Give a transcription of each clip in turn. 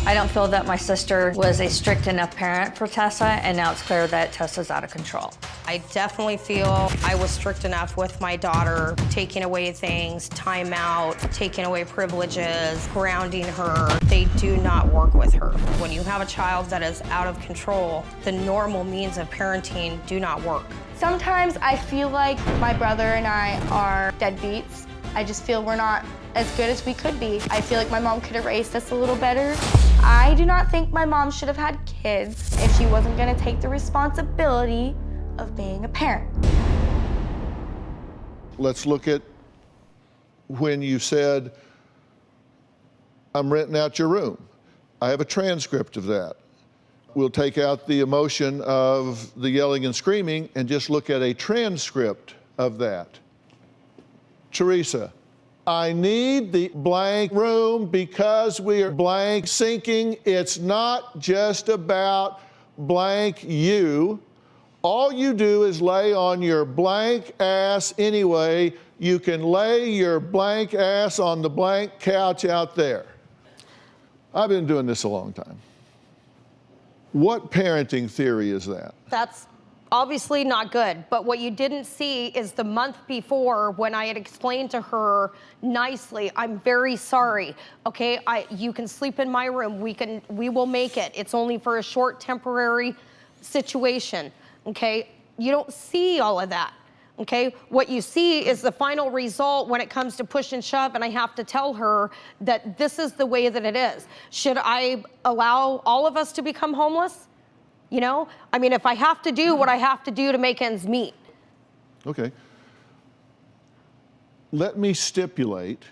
I don't feel that my sister was a strict enough parent for Tessa, and now it's clear that Tessa's out of control. I definitely feel I was strict enough with my daughter, taking away things, time out, taking away privileges, grounding her. They do not work with her. When you have a child that is out of control, the normal means of parenting do not work. Sometimes I feel like my brother and I are deadbeats. I just feel we're not as good as we could be. I feel like my mom could have raised us a little better. I do not think my mom should have had kids if she wasn't gonna take the responsibility of being a parent. Let's look at when you said, I'm renting out your room. I have a transcript of that. We'll take out the emotion of the yelling and screaming and just look at a transcript of that. Teresa, I need the blank room because we are blank sinking. It's not just about blank you. All you do is lay on your blank ass anyway. You can lay your blank ass on the blank couch out there. I've been doing this a long time. What parenting theory is that? That's obviously not good, but what you didn't see is the month before when I had explained to her nicely, I'm very sorry, okay? You can sleep in my room, we will make it. It's only for a short temporary situation, okay? You don't see all of that, okay? What you see is the final result when it comes to push and shove, and I have to tell her that this is the way that it is. Should I allow all of us to become homeless? You know, I mean, if I have to do what I have to do to make ends meet. Okay. Let me stipulate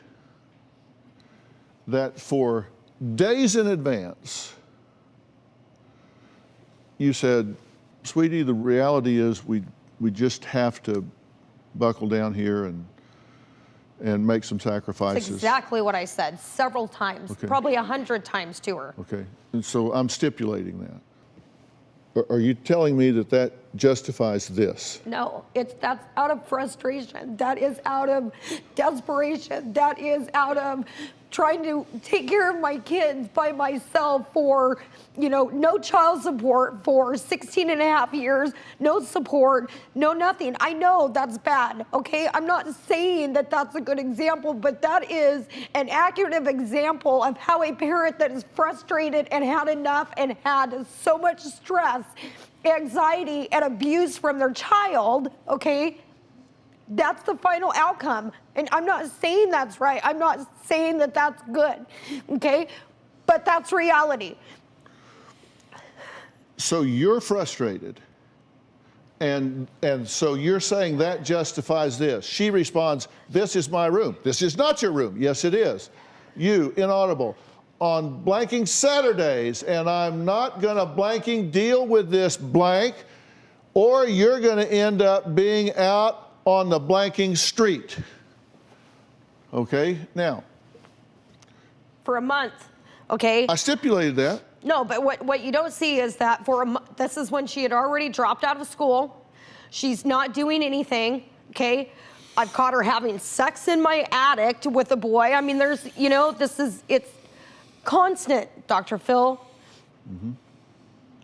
that for days in advance, you said, sweetie, the reality is we just have to buckle down here and make some sacrifices. That's exactly what I said several times, okay. Probably 100 times to her. Okay, and so I'm stipulating that. Are you telling me that that justifies this? No, that's out of frustration. That is out of desperation. That is out of trying to take care of my kids by myself for, you know, no child support for 16 and a half years, no support, no nothing. I know that's bad, okay? I'm not saying that that's a good example, but that is an accurate example of how a parent that is frustrated and had enough and had so much stress, anxiety, and abuse from their child, okay? That's the final outcome. And I'm not saying that's right. I'm not saying that that's good, okay? But that's reality. So you're frustrated, and so you're saying that justifies this. She responds, this is my room. This is not your room. Yes, it is. You, inaudible, on blanking Saturdays, and I'm not gonna blanking deal with this blank, or you're gonna end up being out on the blanking street. Okay, now. For a month, okay? I stipulated that. No, but what you don't see is that for a month, this is when she had already dropped out of school. She's not doing anything, okay? I've caught her having sex in my attic with a boy. I mean, there's, you know, it's constant, Dr. Phil. Mm-hmm.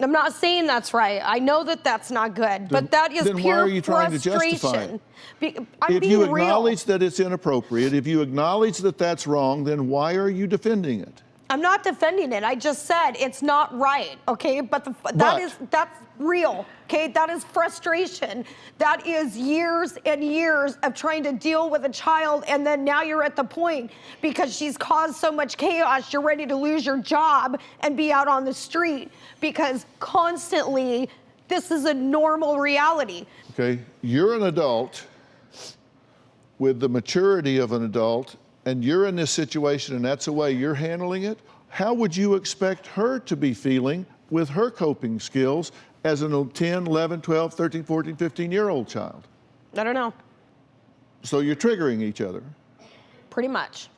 I'm not saying that's right. I know that that's not good, but that is then pure why are you trying frustration. To justify it? I'm if being you real. acknowledge that it's inappropriate, if you acknowledge that that's wrong, then why are you defending it? I'm not defending it. I just said it's not right, okay? But that's real, okay? That is frustration. That is years and years of trying to deal with a child, and then now you're at the point because she's caused so much chaos, you're ready to lose your job and be out on the street because constantly this is a normal reality. Okay, you're an adult with the maturity of an adult, and you're in this situation and that's the way you're handling it. How would you expect her to be feeling with her coping skills as a 10, 11, 12, 13, 14, 15-year-old child? I don't know. So you're triggering each other? Pretty much.